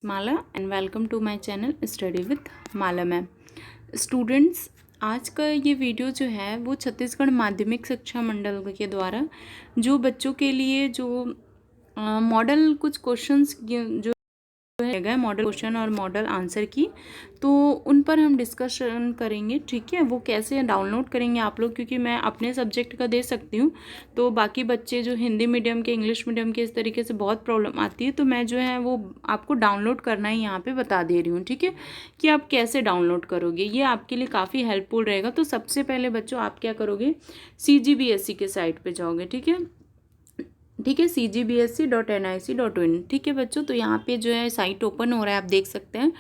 Mala and welcome to my channel study with Mala ma'am. Students, आज का ये video जो है वो छत्तीसगढ़ माध्यमिक शिक्षा मंडल के द्वारा जो बच्चों के लिए जो मॉडल कुछ क्वेश्चंस जो है मॉडल क्वेश्चन और मॉडल आंसर की, तो उन पर हम डिस्कशन करेंगे। ठीक है, वो कैसे डाउनलोड करेंगे आप लोग, क्योंकि मैं अपने सब्जेक्ट का दे सकती हूँ, तो बाकी बच्चे जो हिंदी मीडियम के, इंग्लिश मीडियम के, इस तरीके से बहुत प्रॉब्लम आती है, तो मैं जो है वो आपको डाउनलोड करना ही यहाँ पे बता दे रही हूँ। ठीक है, कि आप कैसे डाउनलोड करोगे, ये आपके लिए काफ़ी हेल्पफुल रहेगा। तो सबसे पहले बच्चों आप क्या करोगे, CGBSE के साइट पर जाओगे। ठीक है, CGBSE.nic.in। ठीक है बच्चों, तो यहाँ पे जो है साइट ओपन हो रहा है, आप देख सकते हैं।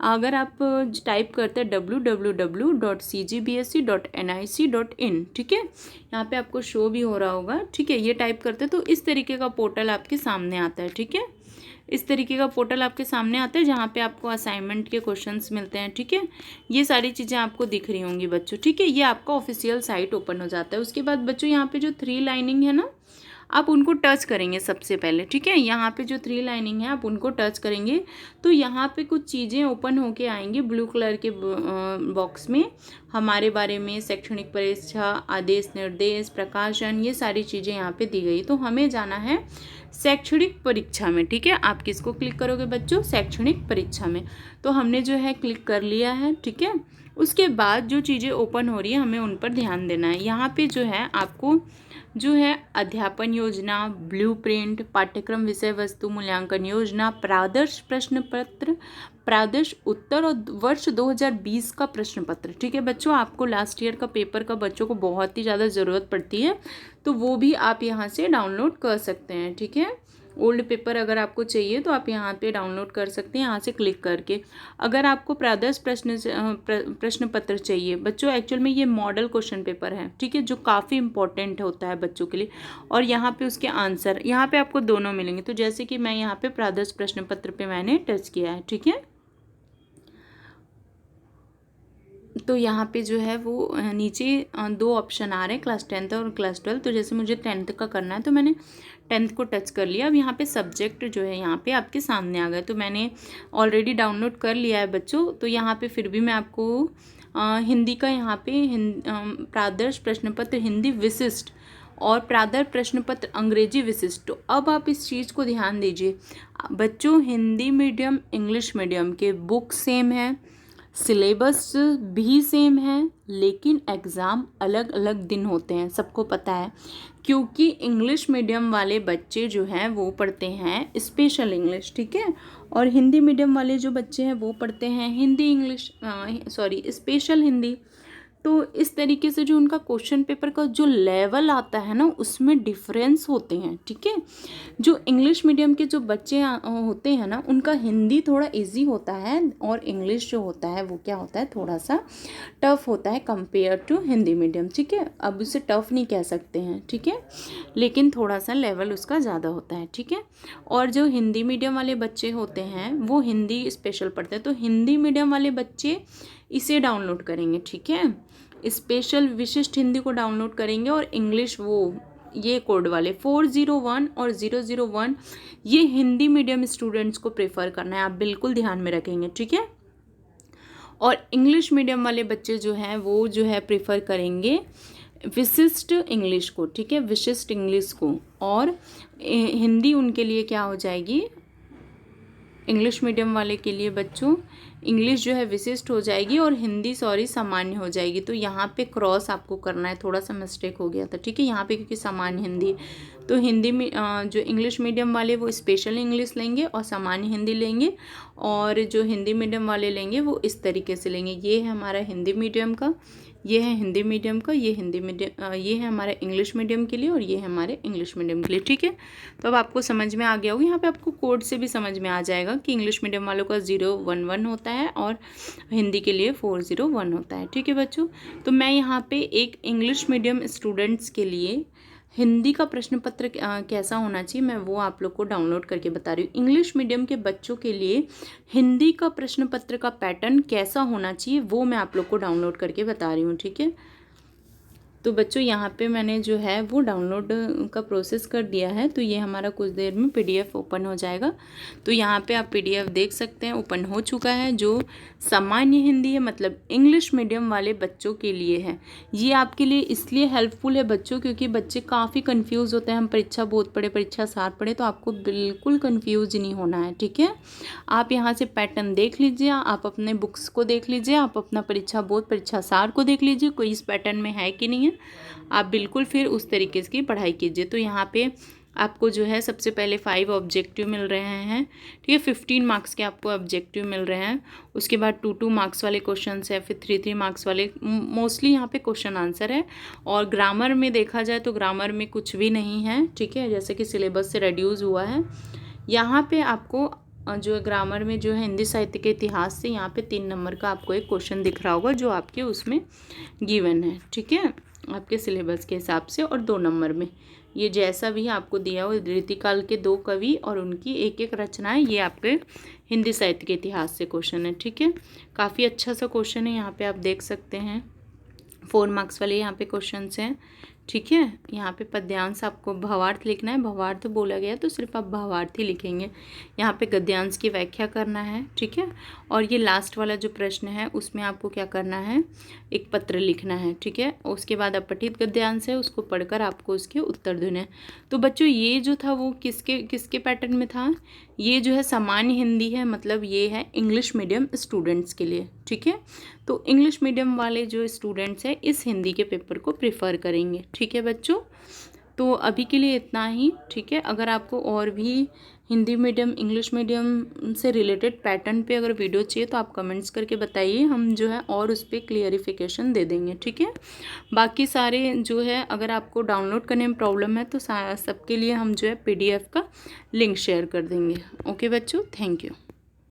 अगर आप टाइप करते हैं www.cgbse.nic.in, ठीक है, यहाँ पे आपको शो भी हो रहा होगा। ठीक है, ये टाइप करते हैं तो इस तरीके का पोर्टल आपके सामने आता है। ठीक है, इस तरीके का पोर्टल आपके सामने आता है, जहाँ पे आपको असाइनमेंट के क्वेश्चंस मिलते हैं। ठीक है, ये सारी चीज़ें आपको दिख रही होंगी बच्चों। ठीक है, ये आपका ऑफिशियल साइट ओपन हो जाता है। उसके बाद बच्चों यहाँ पे जो 3 लाइनिंग है ना, आप उनको टच करेंगे सबसे पहले। ठीक है, यहाँ पे जो 3 लाइनिंग है आप उनको टच करेंगे तो यहाँ पे कुछ चीज़ें ओपन होके आएंगी ब्लू कलर के बॉक्स में। हमारे बारे में, शैक्षणिक परीक्षा, आदेश निर्देश, प्रकाशन, ये सारी चीज़ें यहाँ पे दी गई। तो हमें जाना है शैक्षणिक परीक्षा में। ठीक है, आप किसको क्लिक करोगे बच्चों, शैक्षणिक परीक्षा में। तो हमने जो है क्लिक कर लिया है। ठीक है, उसके बाद जो चीज़ें ओपन हो रही है हमें उन पर ध्यान देना है। यहाँ पे जो है आपको जो है अध्यापन योजना, ब्लूप्रिंट, पाठ्यक्रम विषय वस्तु मूल्यांकन योजना, प्रादर्श प्रश्न पत्र, प्रादर्श उत्तर और वर्ष 2020 का प्रश्न पत्र। ठीक है बच्चों, आपको लास्ट ईयर का पेपर का बच्चों को बहुत ही ज़्यादा ज़रूरत पड़ती है, तो वो भी आप यहाँ से डाउनलोड कर सकते हैं। ठीक है, ओल्ड पेपर अगर आपको चाहिए तो आप यहाँ पे डाउनलोड कर सकते हैं, यहाँ से क्लिक करके। अगर आपको प्रादर्श प्रश्न पत्र चाहिए बच्चों, एक्चुअल में ये मॉडल क्वेश्चन पेपर है। ठीक है, जो काफ़ी इंपॉर्टेंट होता है बच्चों के लिए, और यहाँ पे उसके आंसर यहाँ पे आपको दोनों मिलेंगे। तो जैसे कि मैं यहाँ पे प्रादर्श प्रश्न पत्र पे मैंने टच किया है। ठीक है, तो यहाँ पे जो है वो नीचे 2 ऑप्शन आ रहे हैं, क्लास 10th और क्लास 12। तो जैसे मुझे 10th का करना है तो मैंने 10th को टच कर लिया। अब यहाँ पे सब्जेक्ट जो है यहाँ पे आपके सामने आ गए, तो मैंने ऑलरेडी डाउनलोड कर लिया है बच्चों। तो यहाँ पे फिर भी मैं आपको हिंदी का यहाँ पे प्रादर्श प्रश्न पत्र हिंदी विशिष्ट और प्रादर्श प्रश्न पत्र अंग्रेजी विशिष्ट। तो अब आप इस चीज़ को ध्यान दीजिए बच्चों, हिंदी मीडियम इंग्लिश मीडियम के बुक सेम है, सिलेबस भी सेम है, लेकिन एग्ज़ाम अलग अलग दिन होते हैं, सबको पता है। क्योंकि इंग्लिश मीडियम वाले बच्चे जो हैं वो पढ़ते हैं स्पेशल इंग्लिश। ठीक है, और हिंदी मीडियम वाले जो बच्चे हैं वो पढ़ते हैं हिंदी इंग्लिश, स्पेशल हिंदी। तो इस तरीके से जो उनका क्वेश्चन पेपर का जो लेवल आता है ना, उसमें डिफरेंस होते हैं। ठीक है, जो इंग्लिश मीडियम के जो बच्चे होते हैं ना, उनका हिंदी थोड़ा इजी होता है, और इंग्लिश जो होता है वो क्या होता है, थोड़ा सा टफ होता है कंपेयर टू हिंदी मीडियम। ठीक है, अब उसे टफ नहीं कह सकते हैं। ठीक है, लेकिन थोड़ा सा लेवल उसका ज़्यादा होता है। ठीक है, और जो हिंदी मीडियम वाले बच्चे होते हैं वो हिंदी स्पेशल पढ़ते हैं, तो हिंदी मीडियम वाले बच्चे इसे डाउनलोड करेंगे। ठीक है, स्पेशल विशिष्ट हिंदी को डाउनलोड करेंगे, और इंग्लिश वो ये कोड वाले 401 और 001 ये हिंदी मीडियम स्टूडेंट्स को प्रेफर करना है, आप बिल्कुल ध्यान में रखेंगे। ठीक है, और इंग्लिश मीडियम वाले बच्चे जो हैं वो जो है प्रेफर करेंगे विशिष्ट इंग्लिश को। ठीक है, विशिष्ट इंग्लिश को, और हिंदी उनके लिए क्या हो जाएगी, इंग्लिश मीडियम वाले के लिए बच्चों इंग्लिश जो है विशिष्ट हो जाएगी और हिंदी सामान्य हो जाएगी। तो यहाँ पे क्रॉस आपको करना है, थोड़ा सा मिस्टेक हो गया था। ठीक है, यहाँ पे क्योंकि सामान्य हिंदी, तो हिंदी में जो इंग्लिश मीडियम वाले वो स्पेशल इंग्लिश लेंगे और सामान्य हिंदी लेंगे, और जो हिंदी मीडियम वाले लेंगे वो इस तरीके से लेंगे। ये है हमारा हिंदी मीडियम का, ये है हिंदी मीडियम का, ये हिंदी मीडियम, ये है हमारा इंग्लिश मीडियम के लिए, और ये है हमारे इंग्लिश मीडियम के लिए। ठीक है, तो अब आपको समझ में आ गया होगा। यहाँ पे आपको कोड से भी समझ में आ जाएगा कि इंग्लिश मीडियम वालों का 011 होता है और हिंदी के लिए 401 होता है। ठीक है बच्चों, तो मैं यहाँ पे एक इंग्लिश मीडियम स्टूडेंट्स के लिए हिंदी का प्रश्न पत्र कैसा होना चाहिए मैं वो आप लोग को डाउनलोड करके बता रही हूँ। इंग्लिश मीडियम के बच्चों के लिए हिंदी का प्रश्न पत्र का पैटर्न कैसा होना चाहिए वो मैं आप लोग को डाउनलोड करके बता रही हूँ। ठीक है, तो बच्चों यहाँ पे मैंने जो है वो डाउनलोड का प्रोसेस कर दिया है, तो ये हमारा कुछ देर में PDF ओपन हो जाएगा। तो यहाँ पे आप PDF देख सकते हैं, ओपन हो चुका है। जो सामान्य हिंदी है मतलब इंग्लिश मीडियम वाले बच्चों के लिए है। ये आपके लिए इसलिए हेल्पफुल है बच्चों, क्योंकि बच्चे काफ़ी कन्फ्यूज़ होते हैं। हम परीक्षा बोध पढ़े, परीक्षा सार पढ़े, तो आपको बिल्कुल कन्फ्यूज नहीं होना है, ठीक है। आप यहाँ से पैटर्न देख लीजिए, आप अपने बुक्स को देख लीजिए, आप अपना परीक्षा बोध परीक्षा सार को देख लीजिए, कोई इस पैटर्न में है कि नहीं है। आप बिल्कुल फिर उस तरीके की पढ़ाई कीजिए। तो यहाँ पे आपको जो है सबसे पहले 5 ऑब्जेक्टिव मिल रहे हैं, ठीक है। 15 मार्क्स के आपको ऑब्जेक्टिव मिल रहे हैं। उसके बाद 2 मार्क्स वाले क्वेश्चन है, फिर 3 मार्क्स वाले। मोस्टली यहाँ पे क्वेश्चन आंसर है। और ग्रामर में देखा जाए तो ग्रामर में कुछ भी नहीं है, ठीक है, जैसे कि सिलेबस से रिड्यूस हुआ है। यहाँ पे आपको जो ग्रामर में जो है हिंदी साहित्य के इतिहास से यहाँ पे 3 नंबर का आपको एक क्वेश्चन दिख रहा होगा, जो आपके उसमें गिवन है, ठीक है, आपके सिलेबस के हिसाब से। और 2 नंबर में ये जैसा भी आपको दिया हो, रीतिकाल के 2 कवि और उनकी एक रचनाएं, ये आपके हिंदी साहित्य के इतिहास से क्वेश्चन है, ठीक है। काफ़ी अच्छा सा क्वेश्चन है, यहाँ पे आप देख सकते हैं। 4 मार्क्स वाले यहाँ पे क्वेश्चन हैं, ठीक है। यहाँ पे पद्यांश आपको भावार्थ लिखना है, भावार्थ बोला गया तो सिर्फ आप भावार्थ ही लिखेंगे। यहाँ पे गद्यांश की व्याख्या करना है, ठीक है। और ये लास्ट वाला जो प्रश्न है उसमें आपको क्या करना है, एक पत्र लिखना है, ठीक है। उसके बाद अपठित गद्यांश है, उसको पढ़कर आपको उसके उत्तर देने हैं। तो बच्चों ये जो था वो किसके पैटर्न में था, ये जो है सामान्य हिंदी है, मतलब ये है इंग्लिश मीडियम स्टूडेंट्स के लिए, ठीक है। तो इंग्लिश मीडियम वाले जो स्टूडेंट्स हैं इस हिंदी के पेपर को प्रेफर करेंगे, ठीक है बच्चों। तो अभी के लिए इतना ही, ठीक है। अगर आपको और भी हिंदी मीडियम इंग्लिश मीडियम से रिलेटेड पैटर्न पे अगर वीडियो चाहिए तो आप कमेंट्स करके बताइए, हम जो है और उस पर क्लियरिफिकेशन दे देंगे, ठीक है। बाकी सारे जो है अगर आपको डाउनलोड करने में प्रॉब्लम है तो सबके लिए हम जो है PDF का लिंक शेयर कर देंगे। ओके बच्चों, थैंक यू।